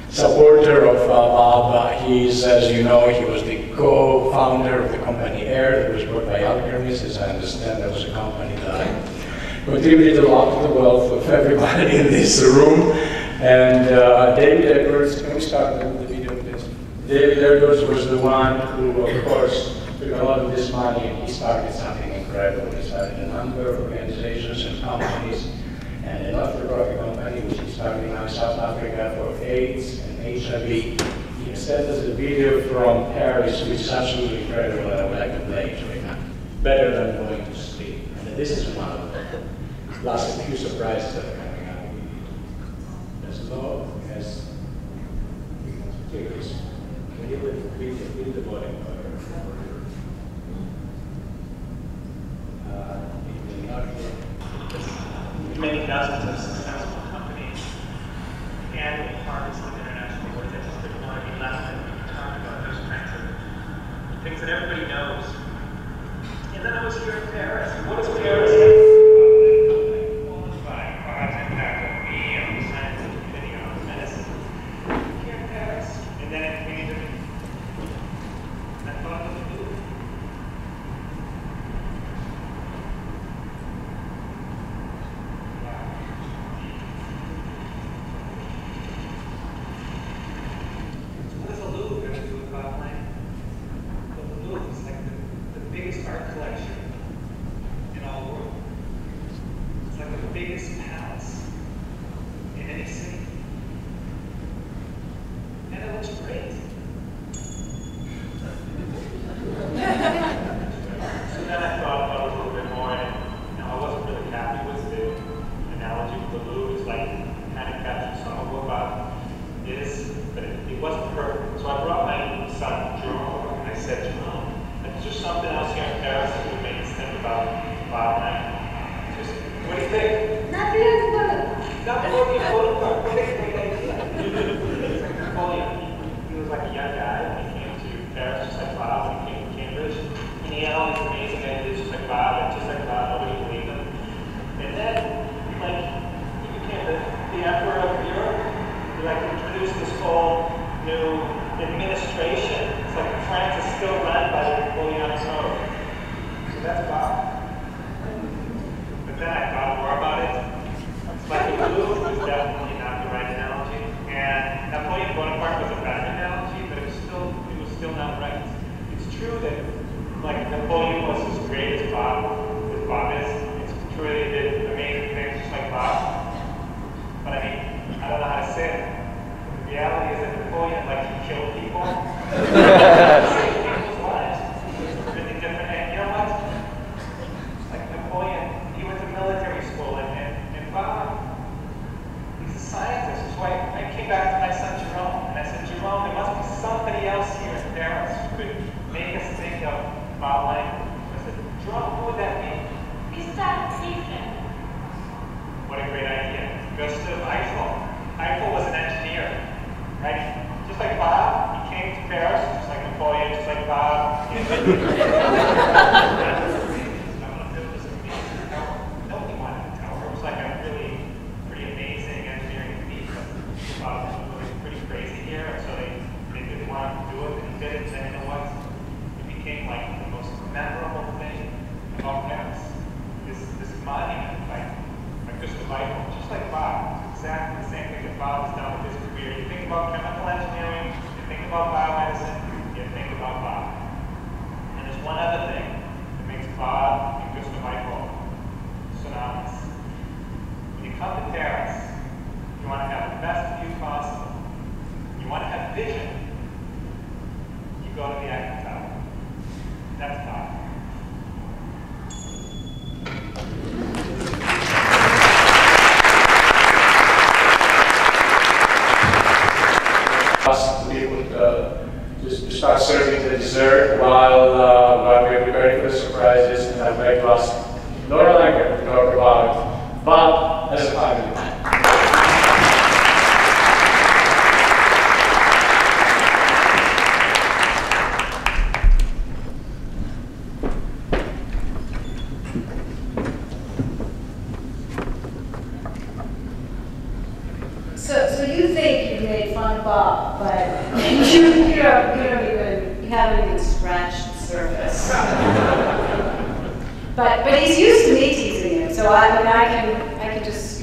Supporter of Bob. He's, as you know, he was the co-founder of the company Air that was bought by Alchemist. As I understand, that was a company that contributed a lot to the wealth of everybody in this room. And David Edwards, can we start with the video, please? David Edwards was the one who, of course, took a lot of this money and he started something incredible. He started a number of organizations and companies and a not-for-profit company which he started now in South Africa for AIDS and HIV. He sent us a video from Paris which is absolutely incredible and I would like to play it right now. Better than going to sleep. And this is one of them. Plus a few surprises that are coming up. As low as figures. Can you read the volume? Many thousands of successful companies and harvest of international work that just didn't want to be left and talk about those kinds of things that everybody knows. And then I was here in Paris. What is Paris? Quantifying Bob's impact on me, on the scientific community, on medicine. Here in Paris. And then it made it. I thought it was good. new administration. It's like France is still run by the Napoleon Code. So that's Bob. But then I thought more about it. It's like the blue was definitely not the right analogy. And Napoleon Bonaparte was a better analogy, but it was still not right. It's true that like Napoleon was as great as Bob is. It's true that he did amazing things just like Bob. But I mean, I don't know how to say it. The reality is that Napoleon, like, he killed people. Saved people's lives. It's really different. And you know what? Like Napoleon, he went to military school, and Bob, he's a scientist. So I came back to my son Jerome, and I said, Jerome, there must be somebody else here in Paris who could make us think of Bob Lang. I said, Jerome, who would that be? He's statistician. What a great idea. Gustav Eiffel. Eiffel was an engineer, right? Just like Bob, he came to Paris, just like Napoleon, just like Bob. Nobody wanted a tower. It was like a really pretty amazing engineering feat. Bob was pretty crazy here, and so they didn't want to do it, and he did it, and you know what? It became like the most memorable thing about Paris. This monument, like Gustav Eiffel, just like Bob. It's exactly the same thing that Bob has done with his career. You think about chemical engineering, you think about biomedicine, you think about Bob. And there's one other thing that makes Bob and Gustav Eiffel synonymous. When you come to Paris, you want to have the best view possible. You want to have vision. You go to the Eiffel Tower. That's Bob. We would just start serving the dessert while we're preparing for the surprises, and I'd like to ask Laura Langer to talk about Bob as a family. So you think you've made fun of Bob, but you haven't even scratched the surface. but he's used to me teasing him, so I can just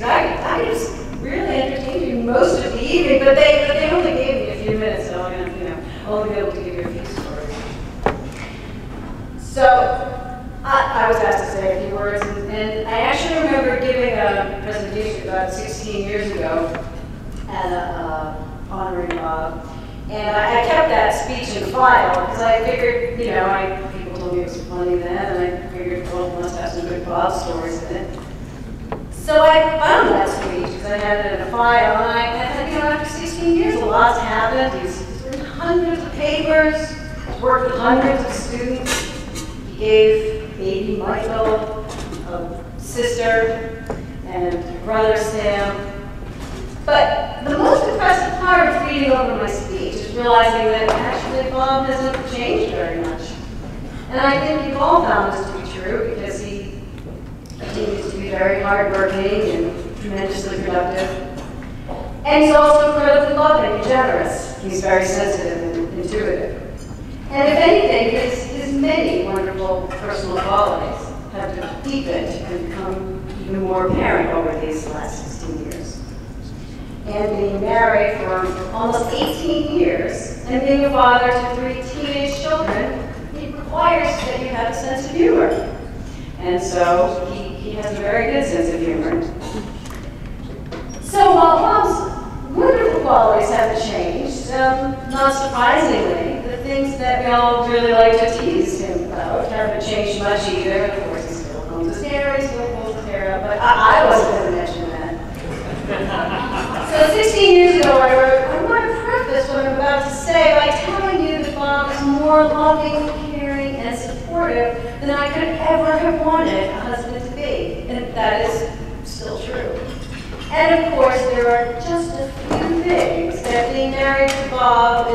really entertain you most of the evening. But they only gave me a few minutes, so I'm gonna only be able to give you a few stories. So I was asked to say a few words, and I actually remember giving a presentation about 16 years ago. Honoring Bob. And I kept that speech in file because I figured, people told me it was funny then, and I figured, well, it must have some good Bob stories in it. So I found that speech because I had it in a file, and I thought, after 16 years, a lot's happened. He's written hundreds of papers, he's worked with hundreds of students. He gave baby Michael a sister and brother Sam. But the most impressive part of reading over my speech is realizing that actually Bob hasn't changed very much. And I think you've all found this to be true because he continues to be very hardworking and tremendously productive. And he's also incredibly loving and generous. He's very sensitive and intuitive. And if anything, his many wonderful personal qualities have deepened and become even more apparent over these last 16 years. And being married for almost 18 years, and being a father to 3 teenage children, it requires that you have a sense of humor. And so he has a very good sense of humor. So while Bob's wonderful qualities haven't changed, not surprisingly, the things that we all really like to tease him about haven't changed much either. Of course, he still combs his hair, he still pulls his hair up, but I wasn't going to mention that. So 16 years ago, I want to preface what I'm about to say by telling you that Bob is more loving, caring, and supportive than I could ever have wanted a husband to be. And that is still true. And of course, there are just a few things that being married to Bob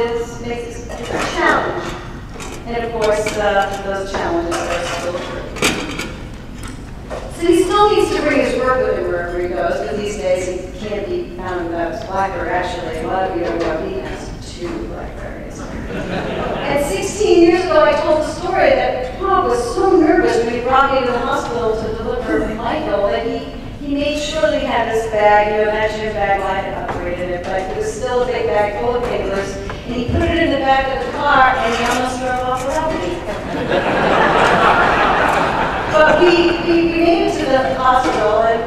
makes it a challenge. And of course, those challenges are still true. So he still needs to bring his work with him wherever he goes, but these days he can't be found without his Blackbird. Actually, a lot of you don't know he has 2 blackberries. And 16 years ago, I told the story that Bob was so nervous when he brought me to the hospital to deliver Michael that he made sure that he had this bag, that gym bag. Well, I had upgraded it, but it was still a big bag full of papers. And he put it in the back of the car, and he almost drove off without me. But we made it to the hospital, and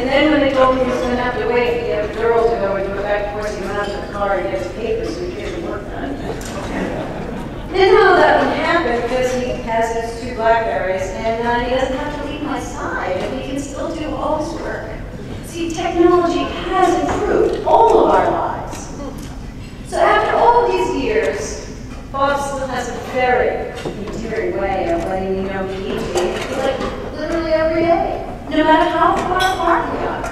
then when they told me he was going to have to wait for the other girl to go into it, back, of course, he went out to the car and get his papers so he could get his work done. Didn't know that would happen because he has his 2 blackberries, and he doesn't have to leave my side, and he can still do all his work. See, technology has improved all of our lives. So after all these years, Bob still has a very endearing way of letting me know he needs me, like literally every day, no matter how far apart we are.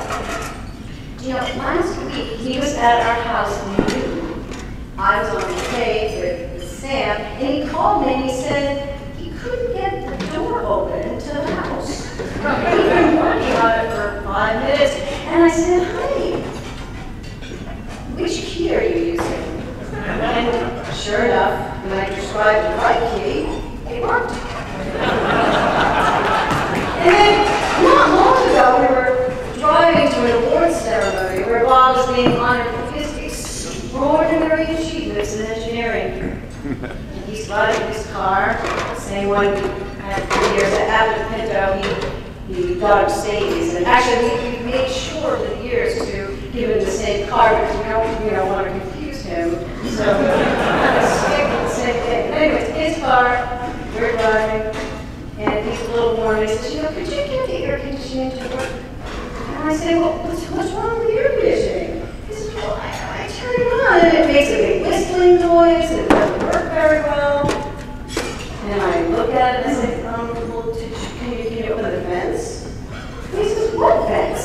Last week he was at our house in Newton. I was on the plane with Sam, and he called me and he said he couldn't get the door open to the house. He'd been working on it for 5 minutes, and I said, "Honey, which key are you using?" And sure enough, when I described the right key, it worked. And then, not long ago, we were driving to an awards ceremony where Bob was being honored for his extraordinary achievements in engineering. And he's driving his car, the same one we had for years. After the Pinto, he got a Mercedes. And actually, we made sure over the years to give him the same car because we don't want to confuse him. So stick with the same thing. But anyways, his car, we're driving, and he's a little warm. He says, "Could you get the air conditioning to work?" And I say, "Well, what's wrong with the air conditioning?" He says, "Well, I turn it on, and it makes a big whistling noise, and it doesn't work very well." And I look at it and I say, "Well, can you open the vents?" And he says, "What vents?"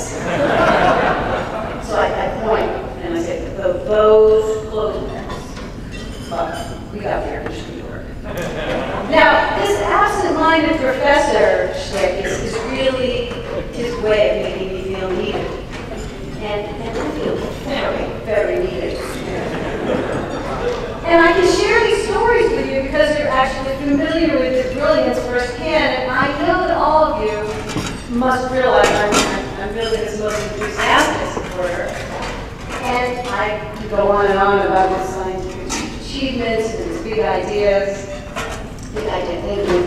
So I point, and I say, "Those closed vents." But we got the air conditioning to work. Now, this absent-minded professor shtick is really his way of making me feel needed. And I feel very, very needed. And I can share these stories with you because you're actually familiar with his brilliance firsthand, and I know that all of you must realize I'm really his most enthusiastic supporter. And I could go on and on about his scientific achievements and his big idea thinking.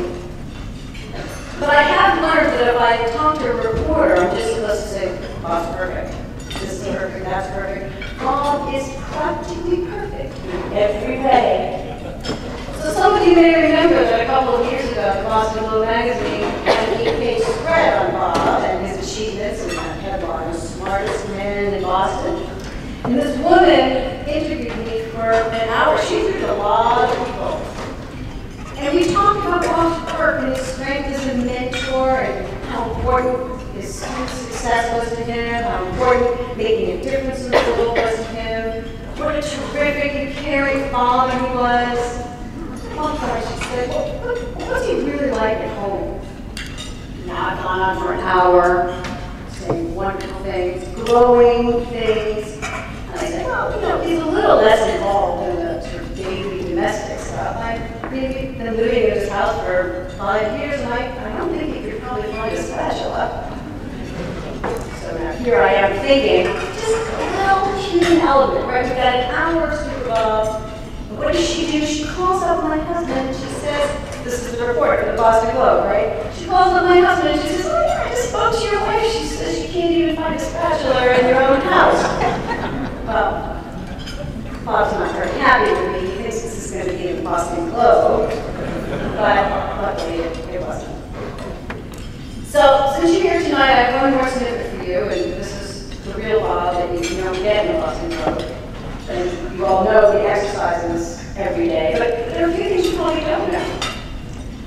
But I have learned that if I talk to a reporter, I'm just supposed to say, "Bob's perfect. This is perfect, that's perfect." Bob is practically perfect in every way. So some of you may remember that a couple of years ago, the Boston Globe magazine had an 8-page spread on Bob and his achievements, and that headline, "The Smartest Man in Boston." And this woman interviewed me for an hour. She interviewed a lot of people. And we talked about Bob's work and his strength as a mentor and how important his student success was to him, how important making a difference in the world was to him, what a terrific and caring father he was. One time she said, "Well, what's he really like at home?" Now I've gone on for an hour, saying wonderful things, glowing things. And I said, "Well, he's a little less involved in the sort of daily domestic stuff. I've been living in his house for 5 years, and I don't think he could probably find a spatula." So now here I am thinking, just a little human element, right? We've got an hour to speak about. What does she do? She calls up my husband and she says, this is the report for the Boston Globe, right? She calls up my husband and she says, "Oh yeah, I just spoke to your wife. She says you can't even find a spatula in your own house." Well, Bob's not very happy with me. He thinks this is going to be in the Boston Globe, but luckily it wasn't. So, since you're here tonight, I have one more snippet for you, and this is the real Bob that you don't get in the Boston Globe. And you all know he exercises every day, but there are a few things you probably don't know.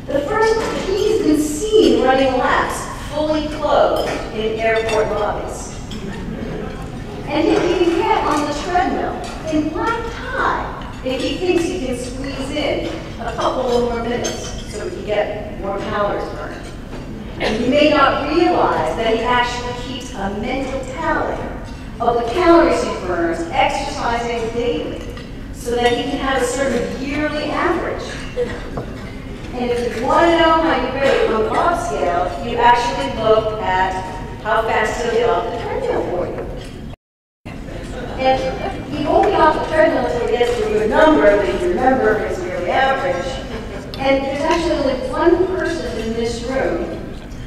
The first, he's been seen running laps, fully clothed, in airport lobbies. And he can get on the treadmill in black tie if he thinks he can squeeze in a couple of more minutes so he can get more calories burned. And you may not realize that he actually keeps a mental tally of the calories he burns exercising daily. so that he can have a sort of yearly average. And if you want to know how you rate on Bob's scale, you actually look at how fast he'll get off the treadmill for you. And he won't be off the treadmill until he gets to a good number that you remember his yearly average. And there's actually only one person in this room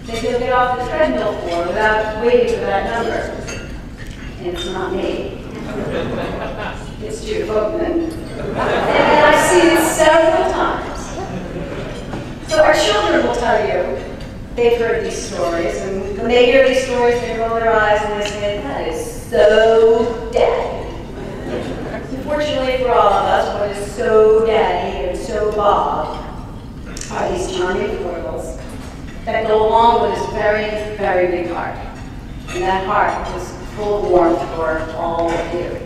that he'll get off the treadmill for without waiting for that number. And it's not me. It's Jude Boatman. And I've seen it several times. So our children will tell you they've heard these stories, and when they hear these stories, they roll their eyes and they say, that is so daddy. Unfortunately for all of us, what is so daddy and so Bob are these charming foibles that go along with his very, very big heart. And that heart is full of warmth for all of you.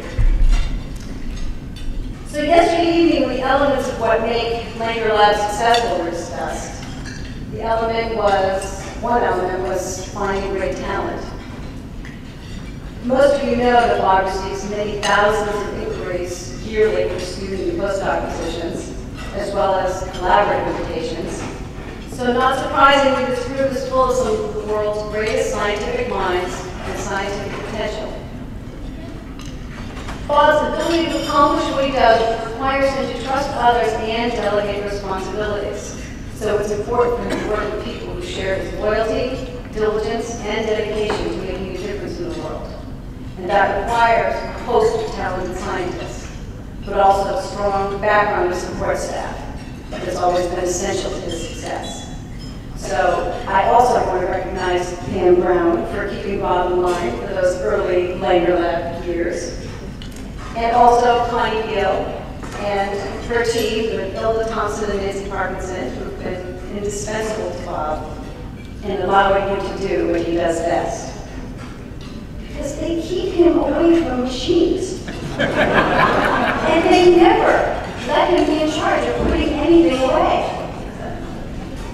So yesterday evening, the elements of what make Langer Lab successful were discussed. One element was finding great talent. Most of you know that Bob receives many thousands of inquiries yearly for student and postdoc positions, as well as collaborative invitations. So not surprisingly, this group is full of some of the world's greatest scientific minds and scientific potential. Bob's ability to accomplish what he does requires him to trust others and delegate responsibilities. So it's important for him to work with people who share his loyalty, diligence, and dedication to making a difference in the world. And that requires a host of talented scientists, but also a strong background of support staff that has always been essential to his success. So I also want to recognize Pam Brown for keeping Bob in line for those early Langer Lab years. And also Connie Gill and her team with Ilda Thompson and Nancy Parkinson, who've been indispensable to Bob in allowing him to do what he does best. Because they keep him away from machines. And they never let him be in charge of putting anything away.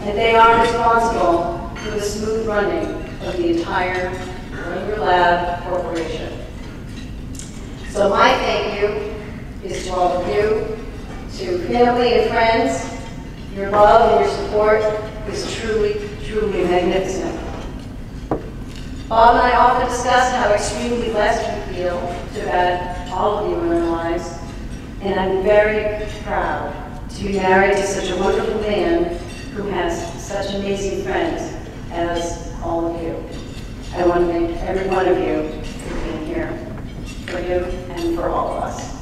And they are responsible for the smooth running of the entire Langer Lab Corporation. So my thank you is to all of you, to family and friends. Your love and your support is truly, truly magnificent. Bob and I often discuss how extremely blessed we feel to have had all of you in our lives, and I'm very proud to be married to such a wonderful man who has such amazing friends as all of you. I want to thank every one of you for being here, for him and for all of us.